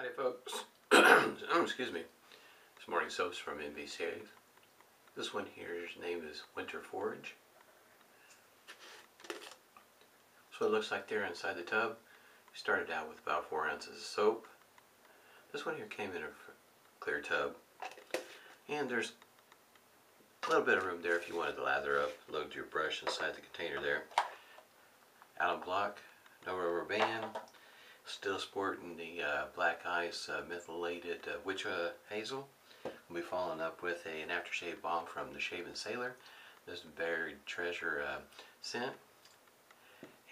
Howdy folks. Excuse me. This morning soap's from NVCA. This one here's name is Winter Forage. So it looks like there inside the tub. We started out with about 4 ounces of soap. This one here came in a clear tub. And there's a little bit of room there if you wanted to lather up, load your brush inside the container there. Alum block, no rubber band. Still sporting the Black Ice mentholated witch hazel. We'll be following up with an aftershave balm from the Shaven Sailor. This is buried treasure scent.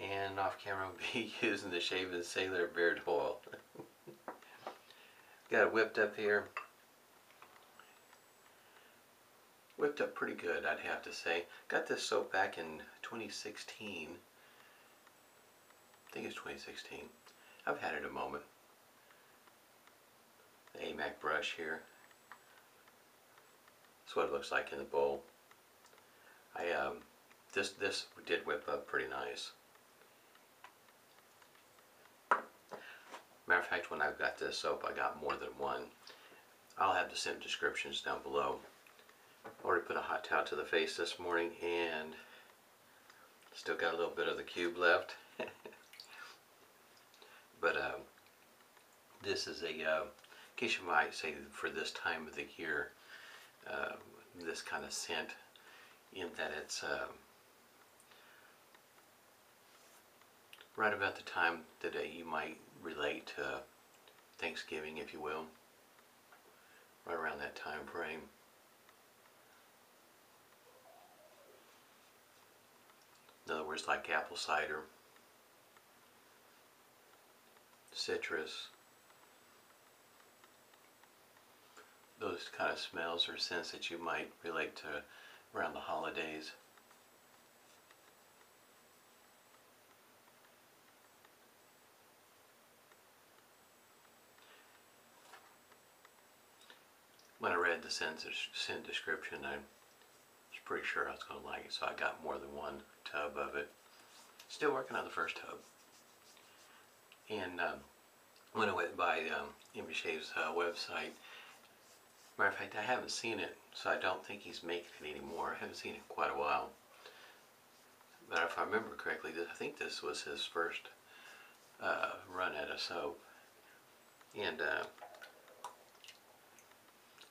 And off camera we'll be using the Shaven Sailor beard oil. Got it whipped up here. Whipped up pretty good, I'd have to say. Got this soap back in 2016. I think it's 2016. I've had it a moment. The AMACK brush here. That's what it looks like in the bowl. This did whip up pretty nice. Matter of fact, when I got this soap, I got more than one. I'll have the scent descriptions down below. Already put a hot towel to the face this morning, and still got a little bit of the cube left. But this is a, in case you might say, for this time of the year, this kind of scent, in that it's right about the time that you might relate to Thanksgiving, if you will, right around that time frame. In other words, like apple cider, citrus, those kind of smells or scents that you might relate to around the holidays. When I read the scent description, I was pretty sure I was going to like it, so I got more than one tub of it. Still working on the first tub. And when I went by Personna's website, matter of fact, I haven't seen it, so I don't think he's making it anymore. I haven't seen it in quite a while. But if I remember correctly, I think this was his first run at a soap. And I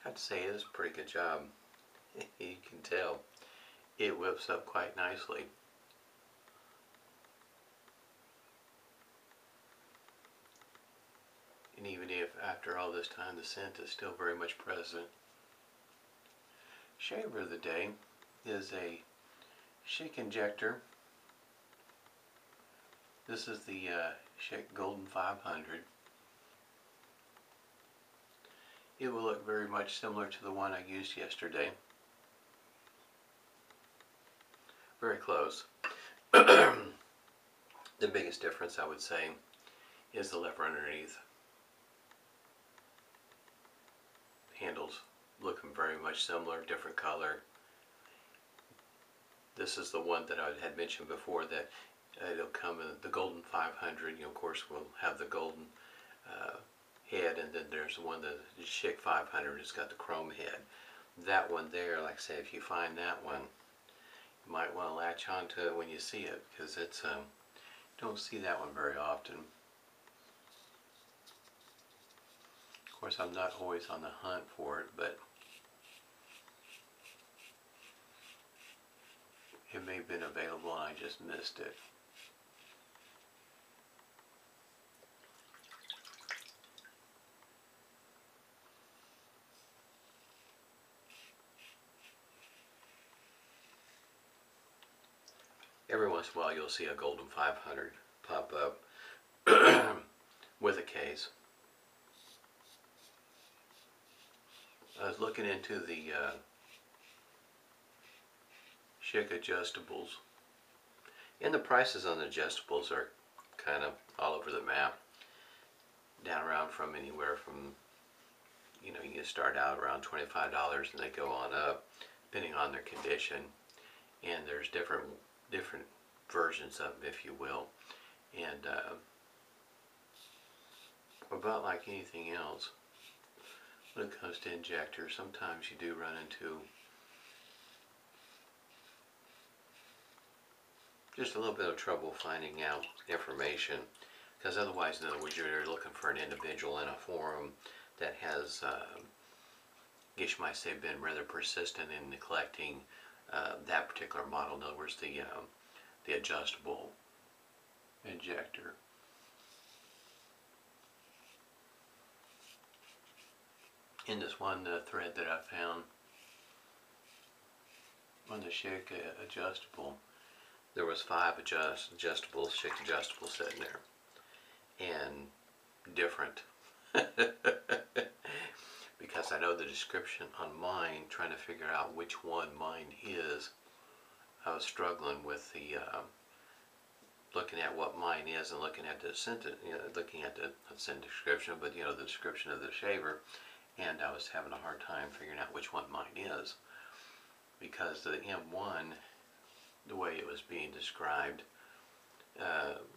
have to say, it is a pretty good job. You can tell it whips up quite nicely. And even if after all this time the scent is still very much present. Shaver of the day is a Schick Injector. This is the Schick Golden 500. It will look very much similar to the one I used yesterday. Very close. The biggest difference, I would say, is the lever underneath. Handles looking very much similar, different color. This is the one that I had mentioned before, that it'll come in the Golden 500. You know, of course, we'll have the golden head, and then there's the one, the Schick 500, it's got the chrome head. That one there, like I say, if you find that one, you might want to latch onto it when you see it, because it's don't see that one very often. Of course, I'm not always on the hunt for it, but it may have been available and I just missed it. Every once in a while you'll see a Golden 500 pop up with a case. I was looking into the Schick adjustables, and the prices on the adjustables are kind of all over the map. Down around from anywhere from, you know, you can start out around $25 and they go on up depending on their condition. And there's different versions of them, if you will. And about like anything else, when it comes to injectors, sometimes you do run into just a little bit of trouble finding out information, because otherwise, in other words, you're looking for an individual in a forum that has, I guess you might say, been rather persistent in collecting that particular model. In other words, the adjustable injector. In this one thread that I found on the Schick adjustable, there was 5 adjustables, Schick adjustables sitting there, and different. Because I know the description on mine, trying to figure out which one mine is, I was struggling with the looking at what mine is and looking at the sentence, looking at the description, but the description of the shaver, and I was having a hard time figuring out which one mine is, because the M1, the way it was being described,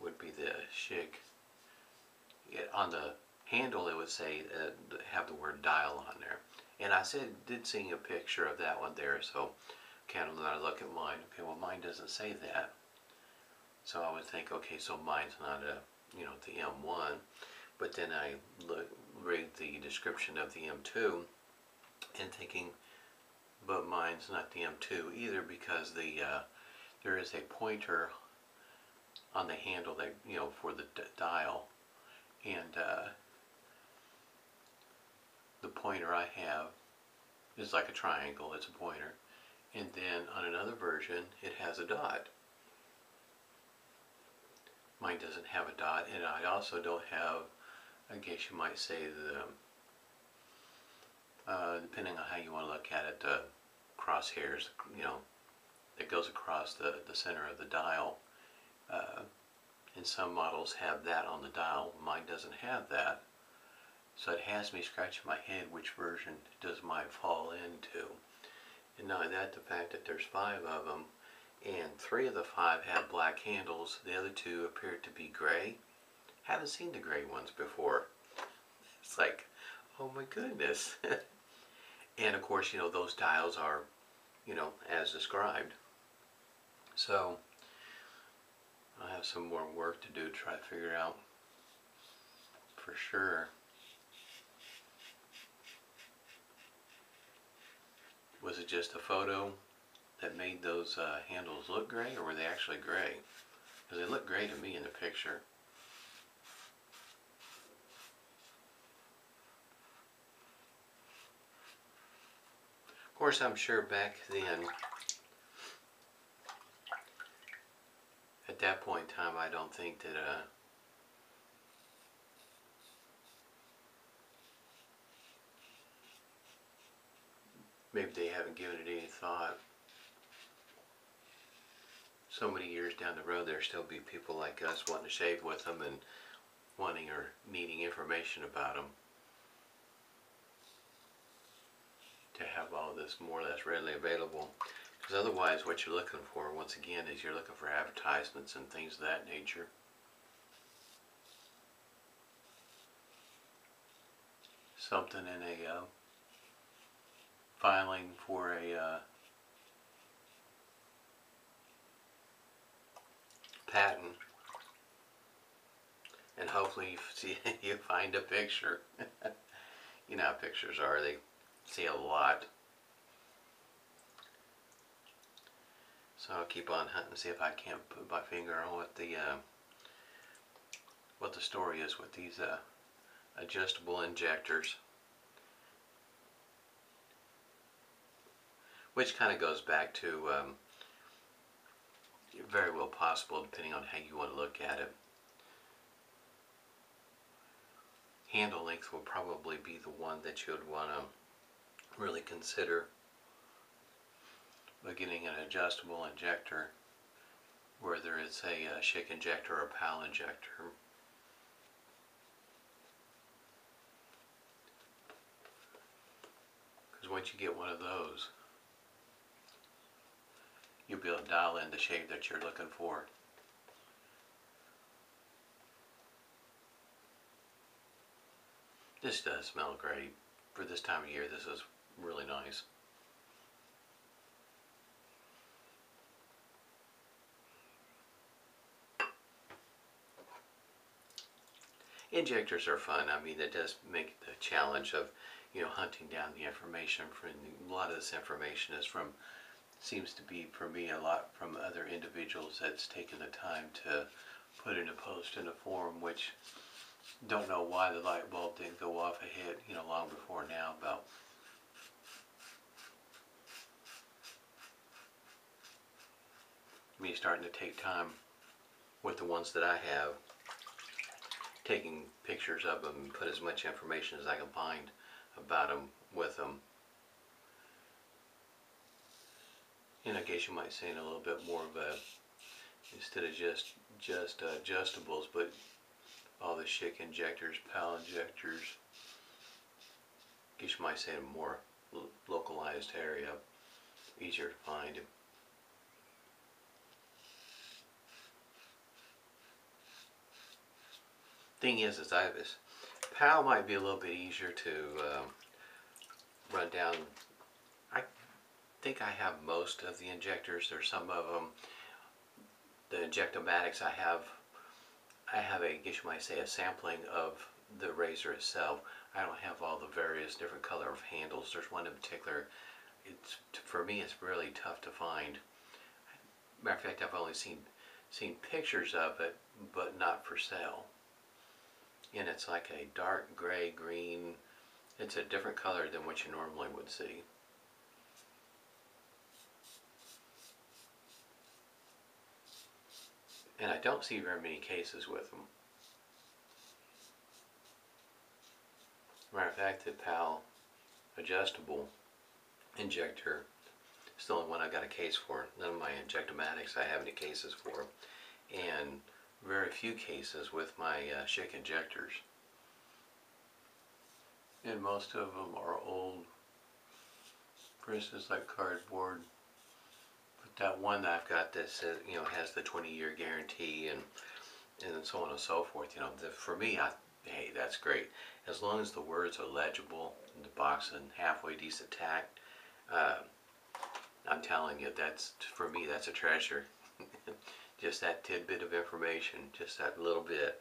would be the Schick. On the handle, it would say have the word dial on there, and I did see a picture of that one there. So, kind of when I look at mine, okay, well, mine doesn't say that. So I would think, okay, so mine's not the M1, but then I read the description of the M2 and thinking, but mine's not the M2 either, because there is a pointer on the handle that for the dial, and the pointer I have is like a triangle. It's a pointer, and then on another version it has a dot. Mine doesn't have a dot, and I also don't have, I guess you might say, depending on how you want to look at it, the crosshairs, that goes across the center of the dial. And some models have that on the dial. Mine doesn't have that. So it has me scratching my head which version does mine fall into. And not only that, the fact that there's 5 of them, and 3 of the 5 have black handles. The other 2 appear to be gray. Haven't seen the gray ones before. It's like, oh my goodness. And of course, those dials are, as described. So I have some more work to do to try to figure out for sure. Was it just a photo that made those handles look gray, or were they actually gray? Because they look gray to me in the picture. Of course, I'm sure back then, at that point in time, I don't think that maybe they haven't given it any thought. So many years down the road, there'll still be people like us wanting to shave with them and wanting or needing information about them, to have all this more or less readily available. Because otherwise, what you're looking for, once again, is you're looking for advertisements and things of that nature. Something in a filing for a patent, and hopefully you find a picture. You know how pictures are, they see a lot. So I'll keep on hunting, see if I can't put my finger on what the story is with these adjustable injectors. Which kind of goes back to very well possible, depending on how you want to look at it. Handle length will probably be the one that you would want to really consider. But getting an adjustable injector, whether it's a Schick injector or a PAA injector, because once you get one of those, you'll be able to dial in the shave that you're looking for. This does smell great. For this time of year, this is really nice. Injectors are fun. I mean, it does make the challenge of, hunting down the information. A lot of this information is from, seems to be for me a lot from other individuals that's taken the time to put in a post in a forum, which don't know why the light bulb didn't go off ahead, long before now about me starting to take time with the ones that I have, taking pictures of them and put as much information as I can find about them with them. And I guess you might say in a little bit more of a, instead of just adjustables, but all the Schick injectors, PAA injectors. I guess you might say a more localized area, easier to find. Thing is PAL might be a little bit easier to run down. I think I have most of the injectors. There's some of them. The Injectomatics I have I guess you might say a sampling of the razor itself. I don't have all the various different color of handles. There's one in particular. For me it's really tough to find. Matter of fact, I've only seen pictures of it, but not for sale. And it's like a dark gray green. It's a different color than what you normally would see. And I don't see very many cases with them. Matter of fact, the PAL adjustable injector is the only one I got a case for. None of my Injectomatics I have any cases for. And very few cases with my Schick injectors. And most of them are old, for instance like cardboard. But that one that I've got that says, has the 20-year guarantee and so on and so forth, for me, hey, that's great. As long as the words are legible in the box and halfway decent tact, I'm telling you, for me, that's a treasure. Just that tidbit of information, just that little bit.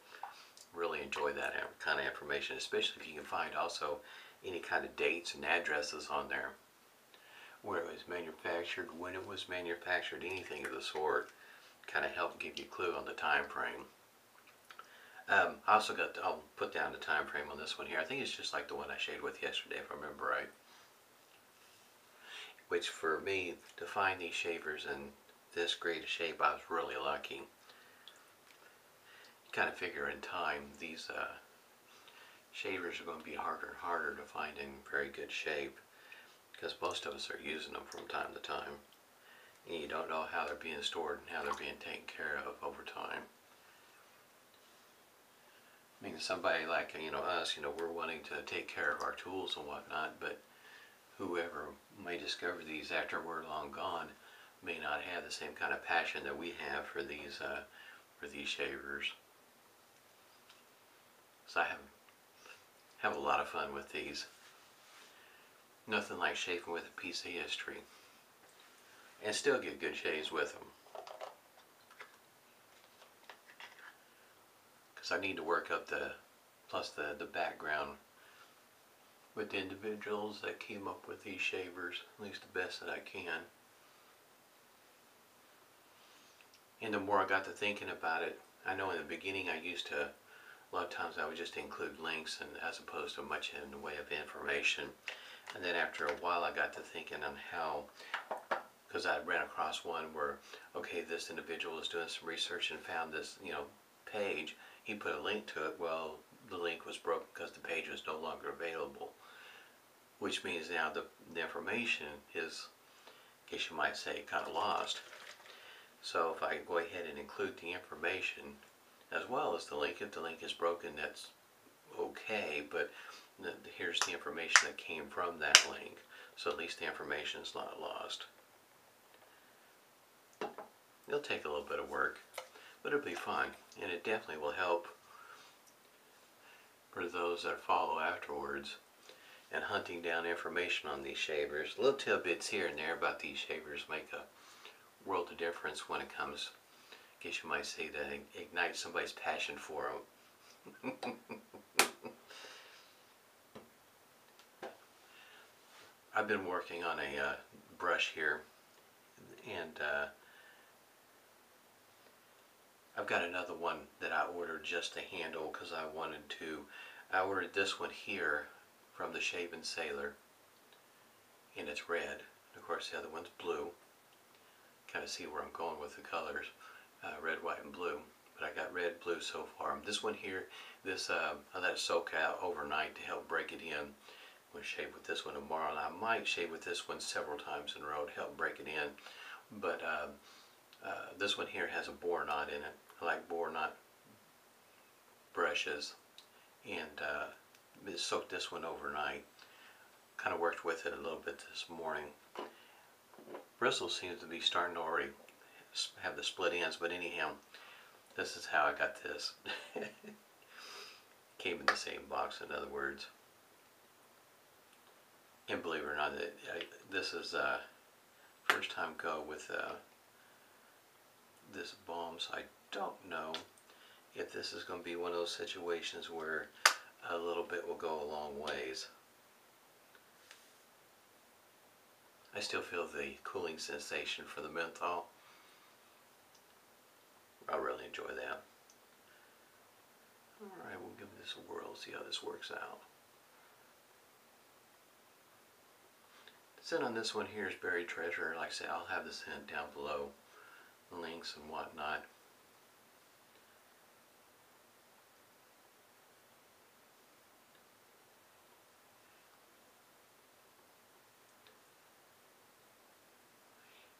Really enjoy that kind of information, especially if you can find also any kind of dates and addresses on there. Where it was manufactured, when it was manufactured, anything of the sort. Kind of help give you a clue on the time frame. I also I'll put down the time frame on this one here. I think it's just like the one I shaved with yesterday, if I remember right. Which for me, to find these shavers in this great a shape, I was really lucky. You kind of figure in time, these shavers are going to be harder and harder to find in very good shape, because most of us are using them from time to time. And you don't know how they're being stored and how they're being taken care of over time. I mean, somebody like, us, we're wanting to take care of our tools and whatnot, but whoever may discover these after we're long gone may not have the same kind of passion that we have for these shavers. So I have a lot of fun with these. Nothing like shaving with a piece of history. And still get good shaves with them. Because I need to work up the background with the individuals that came up with these shavers, at least the best that I can. And the more I got to thinking about it, I know in the beginning I used to, a lot of times I would just include links and as opposed to much in the way of information. And then after a while I got to thinking on how, because I ran across one where, okay, this individual was doing some research and found this, page. He put a link to it. Well, the link was broken because the page was no longer available. Which means now the information is, I guess you might say, kind of lost. So if I go ahead and include the information as well as the link, if the link is broken, that's okay, but here's the information that came from that link. So at least the information is not lost. It'll take a little bit of work, but it'll be fun, and it definitely will help for those that follow afterwards and hunting down information on these shavers. Little tidbits here and there about these shavers make a world of difference when it comes, I guess you might say, to ignite somebody's passion for them. I've been working on a brush here, and I've got another one that I ordered just to handle because I wanted to. I ordered this one here from the Shaven Sailor, and it's red. Of course, the other one's blue. Kind of see where I'm going with the colors, red, white, and blue. But I got red, blue so far. This one here, I let it soak out overnight to help break it in. I'm going to shave with this one tomorrow, and I might shave with this one several times in a row to help break it in. But this one here has a bore knot in it. I like bore knot brushes, and soaked this one overnight. Kind of worked with it a little bit this morning. Bristles seems to be starting to already have the split ends, but anyhow, this is how I got this. Came in the same box, in other words. And believe it or not, this is first time go with this balm, so I don't know if this is going to be one of those situations where a little bit will go a long ways. I still feel the cooling sensation for the menthol. I really enjoy that. Alright, we'll give this a whirl, see how this works out. The scent on this one here is Buried Treasure. Like I say, I'll have the scent down below, links and whatnot.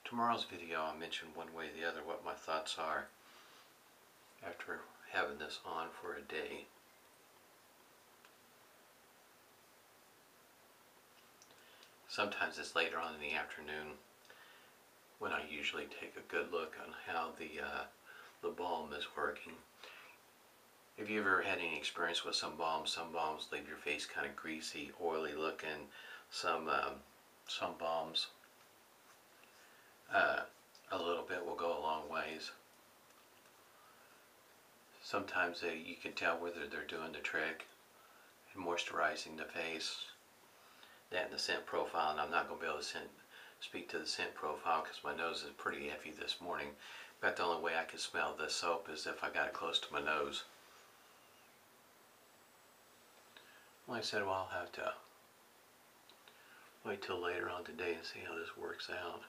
Tomorrow's video I'll mention one way or the other what my thoughts are after having this on for a day. Sometimes it's later on in the afternoon when I usually take a good look on how the balm is working. If you've ever had any experience with some balms leave your face kind of greasy, oily looking. Some balms, a little bit will go a long ways. Sometimes you can tell whether they're doing the trick and moisturizing the face. That and the scent profile, and I'm not going to be able to speak to the scent profile because my nose is pretty heavy this morning. In fact, the only way I can smell this soap is if I got it close to my nose. Like I said, well, I'll have to wait till later on today and see how this works out.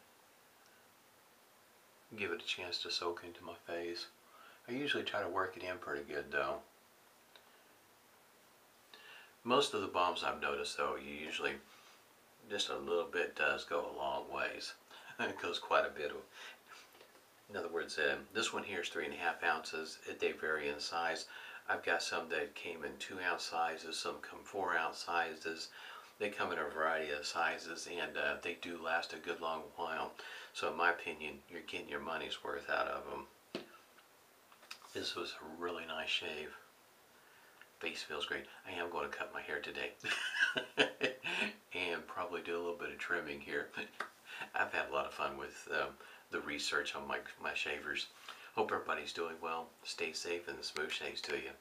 Give it a chance to soak into my face. I usually try to work it in pretty good though. Most of the balms I've noticed though, you usually, just a little bit does go a long ways. It goes quite a bit. In other words, this one here is 3.5 ounces. They vary in size. I've got some that came in 2-ounce sizes, some come 4-ounce sizes. They come in a variety of sizes, and they do last a good long while. So in my opinion, you're getting your money's worth out of them. This was a really nice shave. Face feels great. I am going to cut my hair today. And probably do a little bit of trimming here. I've had a lot of fun with the research on my shavers. Hope everybody's doing well. Stay safe and smooth shaves to you.